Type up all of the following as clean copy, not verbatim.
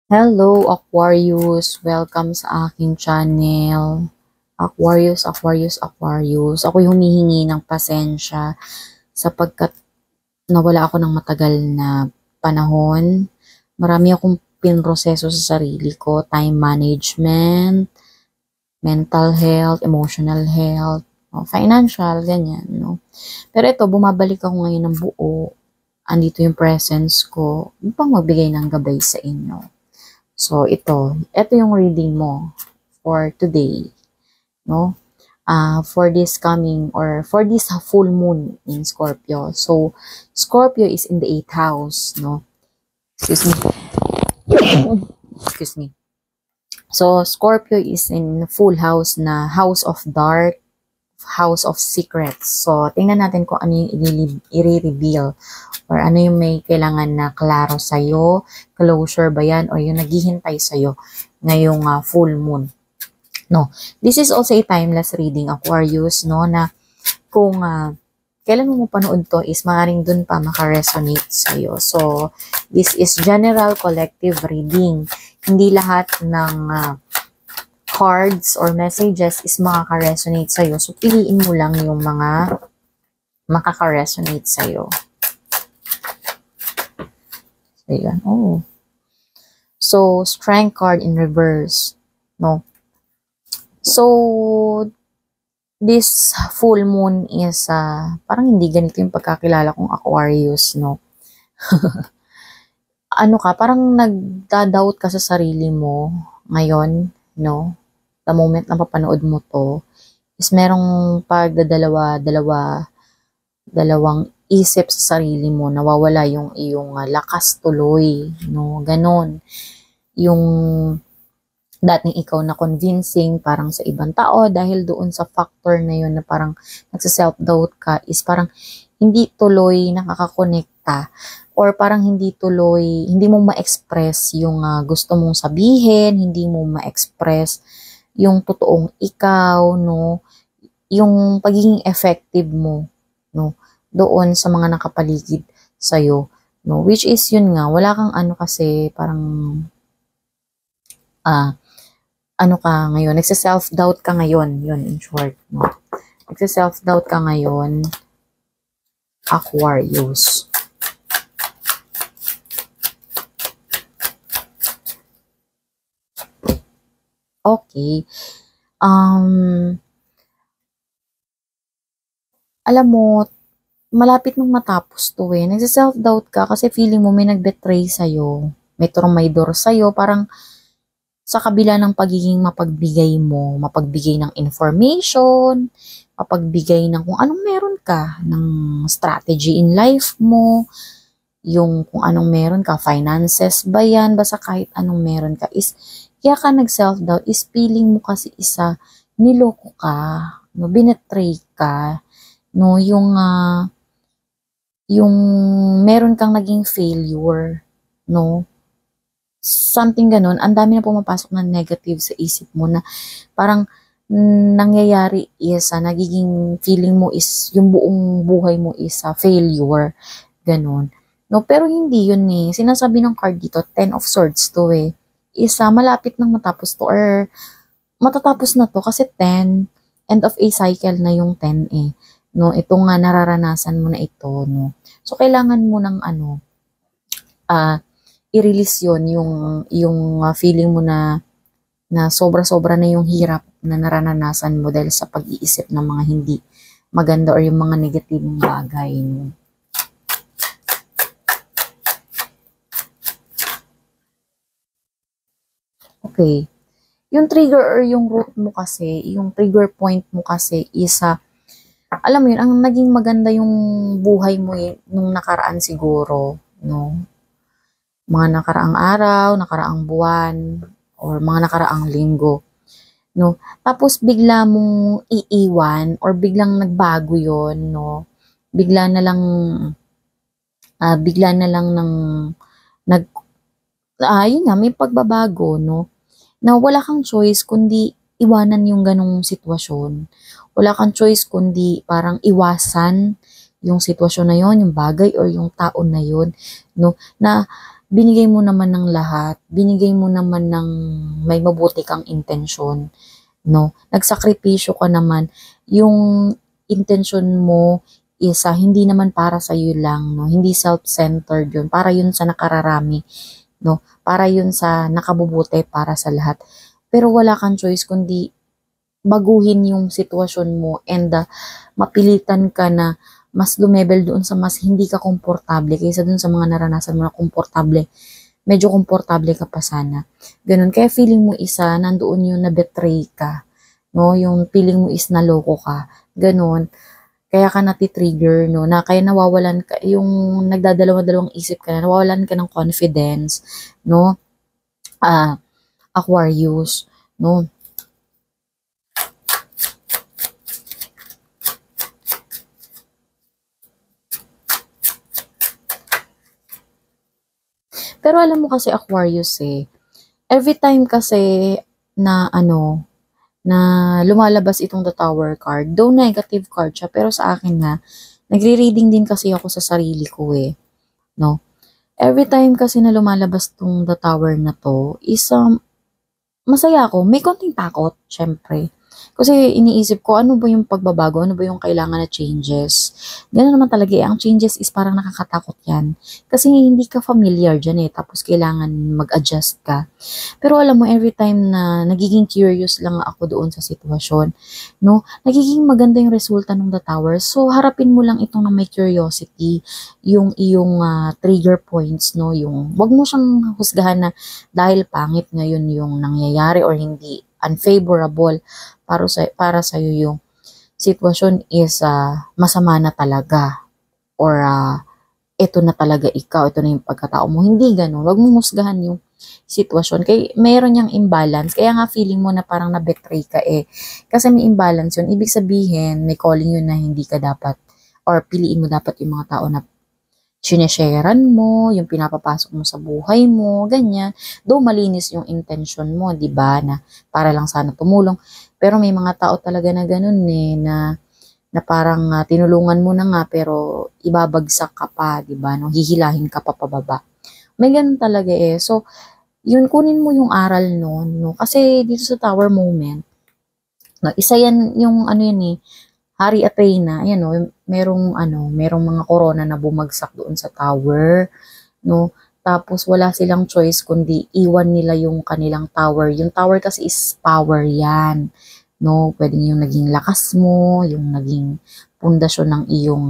Hello, Aquarius! Welcome sa aking channel. Aquarius. Ako'y humihingi ng pasensya sapagkat nawala ako ng matagal na panahon. Marami akong pinroseso sa sarili ko, time management, mental health, emotional health, financial, ganyan, no? Pero ito, bumabalik ako ngayon ng buo. Andito yung presence ko upang magbigay ng gabay sa inyo. So, ito yung reading mo for today, no? For this coming or for this full moon in Scorpio. So, Scorpio is in the 8th house, no? Excuse me. Excuse me. So, Scorpio is in full house na house of dark, house of secrets. So, tingnan natin kung ano yung i-reveal or ano yung may kailangan na klaro sa'yo, closure ba yan, o yung naghihintay sa'yo ngayong full moon. No, this is also a timeless reading, Aquarius, no, na kung kailan mo panood to is maaaring dun pa makaresonate sa'yo. So, this is general collective reading. Hindi lahat ng cards or messages is makaka-resonate sa'yo. So, piliin mo lang yung mga makaka-resonate sa'yo. Ayan. Oh. So, strength card in reverse. No. So, this full moon is, parang hindi ganito yung pagkakilala kong Aquarius, no? Ano ka, parang nagda-doubt ka sa sarili mo ngayon, no? The moment na papanood mo to, is merong dalawang isip sa sarili mo, nawawala yung iyong lakas tuloy, no? Ganon. Yung dating ikaw na convincing parang sa ibang tao dahil doon sa factor na yun na parang nagsa-self-doubt ka is parang hindi tuloy nakakakonekta or parang hindi mo ma-express yung gusto mong sabihin, hindi mo ma-express yung totoong ikaw, no? Yung pagiging effective mo, no? Doon sa mga nakapaligid sa'yo, no? Which is yun nga, wala kang ano kasi parang ano ka ngayon, nagsa-self-doubt ka ngayon, yun in short, no? Nagsa-self-doubt ka ngayon, Aquarius. Okay. Alam mo, malapit nung matapos to eh. Nagsa-self-doubt ka kasi feeling mo may nag-betray sa'yo. May trumaydor sa'yo, parang sa kabila ng pagiging mapagbigay ng information, mapagbigay ng kung anong meron ka, ng strategy in life mo, yung kung anong meron ka, finances ba yan, basta kahit anong meron ka, is, kaya ka nag-self-doubt, is feeling mo kasi niloko ka, no, binetray ka, no, yung meron kang naging failure, no, something ganun, ang dami na pumapasok na negative sa isip mo na parang nangyayari is, nagiging feeling mo is, yung buong buhay mo is failure, ganun. No, pero hindi yun eh. Sinasabi ng card dito, 10 of Swords to eh. Is, malapit nang matapos to or matatapos na to kasi 10, end of a cycle na yung 10 eh. No, ito nga nararanasan mo na ito, no. So, kailangan mo ng i-release yun, yung feeling mo na sobra-sobra na yung hirap na naranasan mo dahil sa pag-iisip ng mga hindi maganda or yung mga negatibong bagay. No? Okay. Yung trigger or yung root mo kasi, yung trigger point mo kasi is, alam mo yun, ang naging maganda yung buhay mo nung nakaraan siguro, no? Mga nakaraang araw, nakaraang buwan, or mga nakaraang linggo, no? Tapos bigla mong iiwan or biglang nagbago yon, no? Bigla na lang yun nga, may pagbabago, no? Na wala kang choice kundi iwanan yung ganong sitwasyon. Wala kang choice kundi parang iwasan yung sitwasyon na yon, yung bagay or yung taon na yon, no? Na binigay mo naman ng lahat, binigay mo naman ng may mabuti kang intensyon, no? Nagsakripisyo ka naman, yung intensyon mo is hindi naman para sa iyo lang, no? Hindi self-centered yun, para yun sa nakararami, no? Para yun sa nakabubuti para sa lahat. Pero wala kang choice kundi baguhin yung sitwasyon mo and mapilitan ka na mas lumebel doon sa mas hindi ka komportable kaysa doon sa mga naranasan mo na komportable. Medyo komportable ka pa sana. Ganun. Kaya feeling mo isa, nandoon yung na-betray ka. No? Yung feeling mo is naloko ka. Ganun. Kaya ka nati-trigger, no? Na kaya nawawalan ka, yung nagdadalawang isip ka na, nawawalan ka ng confidence, no? Aquarius, no? Pero alam mo kasi Aquarius every time kasi na na lumalabas itong the Tower card, though negative card siya, pero sa akin na, nagre-reading din kasi ako sa sarili ko no? Every time kasi na lumalabas tong the Tower na to, is masaya ako. May konting takot, syempre. Kasi iniisip ko, ano ba yung pagbabago? Ano ba yung kailangan na changes? Gano'n naman talaga Ang changes is parang nakakatakot yan. Kasi hindi ka familiar dyan Tapos kailangan mag-adjust ka. Pero alam mo, every time na nagiging curious lang ako doon sa sitwasyon, no? Nagiging maganda yung resulta ng the tower. So, harapin mo lang itong na may curiosity, yung iyong trigger points, no? Yung, wag mo siyang husgahan na dahil pangit ngayon yung nangyayari or hindi unfavorable para sa iyo yung sitwasyon is masama na talaga or ito na talaga ikaw, ito na yung pagkatao mo. Hindi ganun. Wag mong husgahan yung sitwasyon. Kaya meron niyang imbalance. Kaya nga feeling mo na parang na-betray ka Kasi may imbalance yun. Ibig sabihin, may calling yun na hindi ka dapat or piliin mo dapat yung mga tao na sinesharean mo, yung pinapapasok mo sa buhay mo, ganyan. Though malinis yung intention mo, di ba, na para lang sana tumulong. Pero may mga tao talaga na ganun na parang tinulungan mo na nga pero ibabagsak ka pa, di ba, no? Hihilahin ka pa pababa. May ganun talaga So, yun, kunin mo yung aral noon, no? Kasi dito sa Tower moment, no, isa yan yung yun Hari at Reyna, ayan no, merong mga corona na bumagsak doon sa tower, no? Tapos wala silang choice kundi iwan nila yung kanilang tower. Yung tower kasi is power yan, no? Pwedeng yung naging lakas mo, yung naging pundasyon ng iyong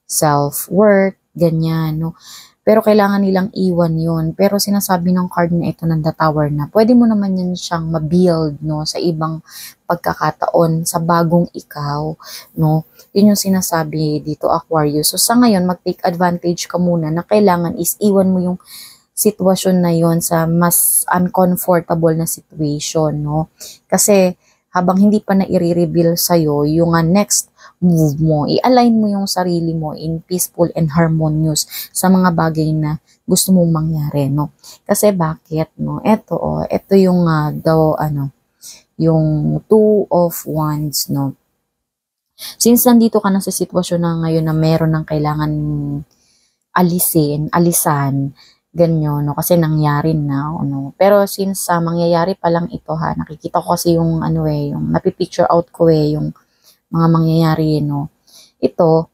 self-worth, ganyan, no? Pero kailangan nilang iwan yun. Pero sinasabi ng card na ito ng the tower na pwede mo naman yan siyang ma-build, no, sa ibang pagkakataon, sa bagong ikaw, no. Yun yung sinasabi dito, Aquarius. So sa ngayon, mag-take advantage ka muna na kailangan is iwan mo yung sitwasyon na yon sa mas uncomfortable na situation, no. Kasi habang hindi pa na i-reveal sa'yo yung next move mo, i-align mo yung sarili mo in peaceful and harmonious sa mga bagay na gusto mong mangyari, no? Kasi bakit, no? Ito yung yung Two of Wands, no? Since nandito ka na sa sitwasyon na ngayon na meron ng kailangan alisan, ganyan, no? Kasi nangyari na, no? Pero since mangyayari pa lang ito, nakikita ko kasi yung yung napipicture out ko yung mga mangyayari, no? Ito,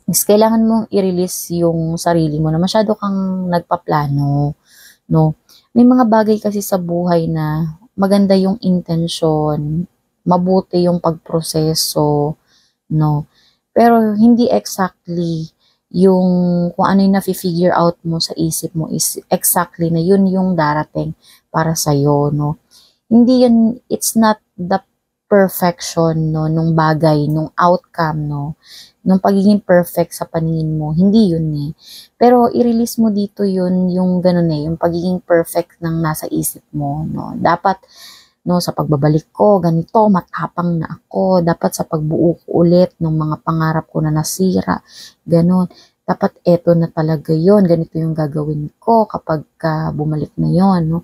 is kailangan mong i-release yung sarili mo na masyado kang nagpaplano, no? May mga bagay kasi sa buhay na maganda yung intention, mabuti yung pagproseso, no? Pero hindi exactly yung kung ano yung na-figure out mo sa isip mo is exactly na yun yung darating para sa'yo, no? Hindi yun, it's not the perfection, no, nung bagay, nung outcome, no, nung pagiging perfect sa paningin mo, hindi yun Pero i-release mo dito yun, yung ganun yung pagiging perfect ng nasa isip mo, no. Dapat, no, sa pagbabalik ko, ganito, matapang na ako. Dapat sa pagbuo ko ulit ng mga pangarap ko na nasira, ganun. Dapat eto na talaga yon, ganito yung gagawin ko kapag bumalik na yon, no.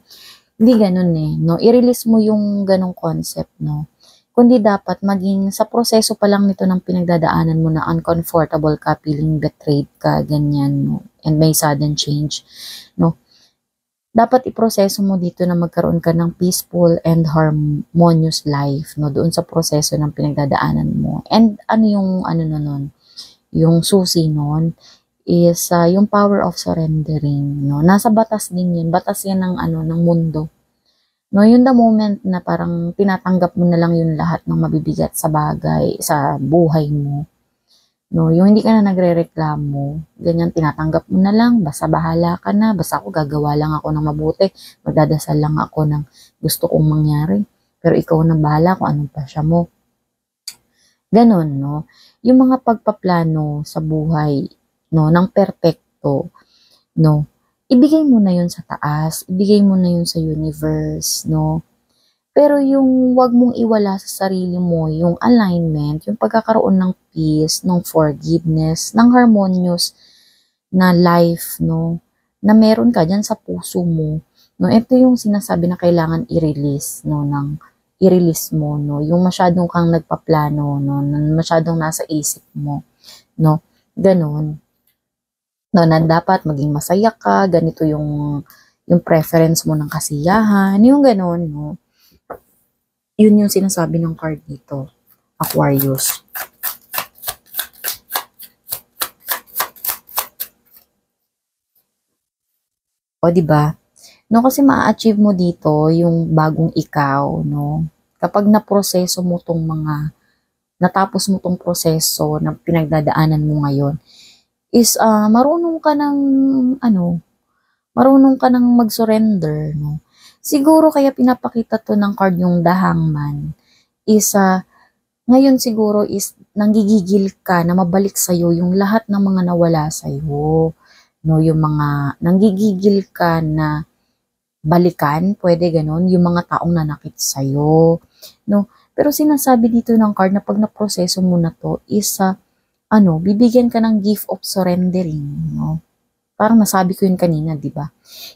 Hindi ganun no. I-release mo yung ganung concept, no. kundi dapat maging sa proseso pa lang nito ng pinagdadaanan mo na uncomfortable ka, feeling betrayed ka, ganyan, no? And may sudden change, no? Dapat iproseso mo dito na magkaroon ka ng peaceful and harmonious life, no? Doon sa proseso ng pinagdadaanan mo. And ano yung ano na nun? Yung susi nun is yung power of surrendering, no? Nasa batas din yun. Batas yan ng ano ng mundo. No, yun the moment na parang tinatanggap mo na lang yung lahat ng mabibigat sa bagay, sa buhay mo. No, yung hindi ka na nagrereklamo, ganyan tinatanggap mo na lang, basta bahala ka na, basta ako gagawa lang ako ng mabuti, magdadasal lang ako ng gusto kong mangyari. Pero ikaw na bahala kung anong pasya mo. Ganon, no? Yung mga pagpaplano sa buhay, no, ng perpekto, no, ibigay mo na yun sa taas, ibigay mo na yun sa universe, no? Pero yung wag mong iwala sa sarili mo, yung alignment, yung pagkakaroon ng peace, ng forgiveness, ng harmonious na life, no? Na meron ka dyan sa puso mo. No, ito yung sinasabi na kailangan i-release, no, i-release mo, no? Yung masyadong kang nagpaplano, no, masyadong nasa isip mo, no? Ganon. No, na dapat maging masaya ka, ganito yung preference mo ng kasiyahan, yung ganon, no? Yun yung sinasabi ng card dito, Aquarius. O, di ba? No, kasi ma-achieve mo dito yung bagong ikaw, no? Kapag naproseso mo tong natapos mo tong proseso na pinagdadaanan mo ngayon, is marunong ka ng, marunong ka ng mag-surrender, no? Siguro kaya pinapakita to ng card yung The Hangman, is ngayon siguro is nanggigigil ka na mabalik sa'yo yung lahat ng mga nawala sa'yo. No, yung mga nanggigigil ka na balikan, pwede ganun, yung mga taong nanakit sa'yo. No, pero sinasabi dito ng card na pag naproseso mo na to is bibigyan ka ng gift of surrendering, no? Parang nasabi ko yun kanina, di ba?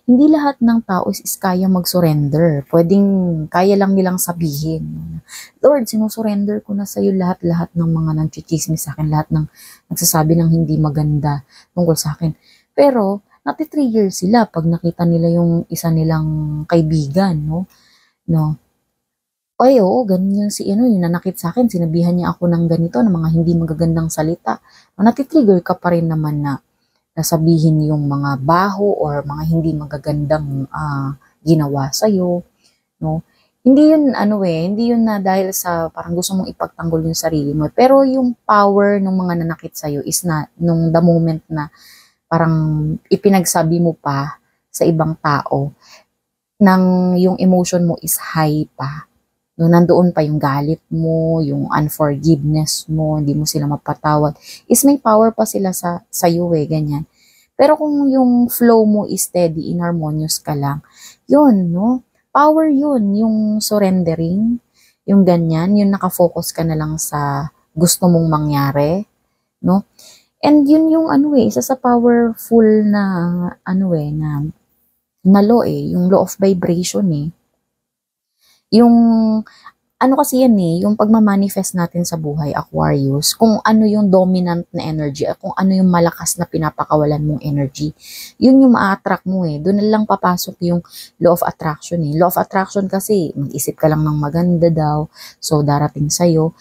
Hindi lahat ng tao is kaya mag-surrender. Pwedeng kaya lang nilang sabihin, Lord, sinusurrender ko na sa iyo lahat-lahat ng mga nagchichismis sa akin, lahat ng nagsasabi ng hindi maganda tungkol sa akin. Pero, nati-trigger sila pag nakita nila yung isa nilang kaibigan, no? Ay, oo, ganyan yung nanakit sa akin, sinabihan niya ako ng ganito, ng mga hindi magagandang salita. Nati-trigger ka pa rin naman na sabihin yung mga baho or mga hindi magagandang ginawa sa'yo, no? Hindi yun, hindi yun na dahil sa parang gusto mong ipagtanggol yung sarili mo. Pero yung power ng mga nanakit sa'yo is na, nung the moment na parang ipinagsabi mo pa sa ibang tao, nang yung emotion mo is high pa. No, nandoon pa yung galit mo, yung unforgiveness mo, hindi mo sila mapatawad, is may power pa sila sa iyo ganyan. Pero kung yung flow mo is steady, inharmonious ka lang, yun, no? Power yun, yung surrendering, yung ganyan, yung nakafocus ka na lang sa gusto mong mangyari, no? And yun yung isa sa powerful na, na law yung law of vibration Yung kasi yan yung pagmamanifest natin sa buhay, Aquarius, kung ano yung dominant na energy, kung ano yung malakas na pinapakawalan mong energy, yun yung ma-attract mo Doon na lang papasok yung law of attraction Law of attraction kasi, mag-isip ka lang ng maganda daw, so darating sa'yo.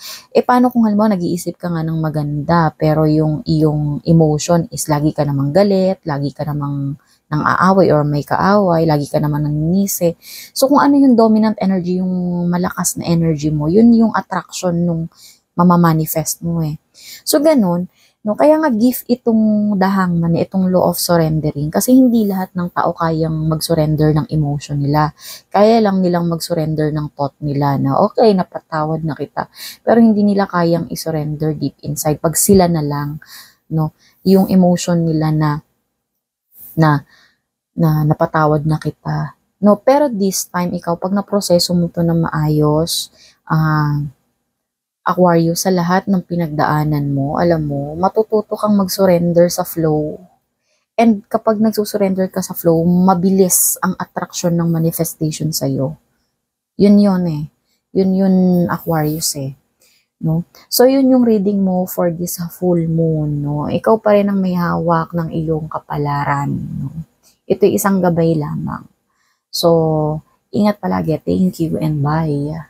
Paano kung halimbawa nag-iisip ka nga ng maganda, pero yung iyong emotion is lagi ka namang galit, lagi ka namang nang aaway or may kaaway, lagi ka naman nanginisi. So kung ano yung dominant energy, yung malakas na energy mo, yun yung attraction nung mamamanifest mo So ganun, no? Kaya nga gift itong The Hangman, itong law of surrendering, kasi hindi lahat ng tao kayang mag-surrender ng emotion nila. Kaya lang nilang mag-surrender ng thought nila na okay, napatawad na kita. Pero hindi nila kayang i-surrender deep inside pag sila na lang, no? Yung emotion nila na napatawad na kita. No, pero this time, ikaw, pag naproseso mo to na maayos, Aquarius, sa lahat ng pinagdaanan mo, alam mo, matututo kang mag-surrender sa flow. And kapag nagsusurrender ka sa flow, mabilis ang attraction ng manifestation sa'yo. Yun Yun Aquarius eh. No? So, yun yung reading mo for this full moon. No? Ikaw pa rin ang may hawak ng iyong kapalaran. No? Ito'y isang gabay lamang. So, ingat palagi. Thank you and bye.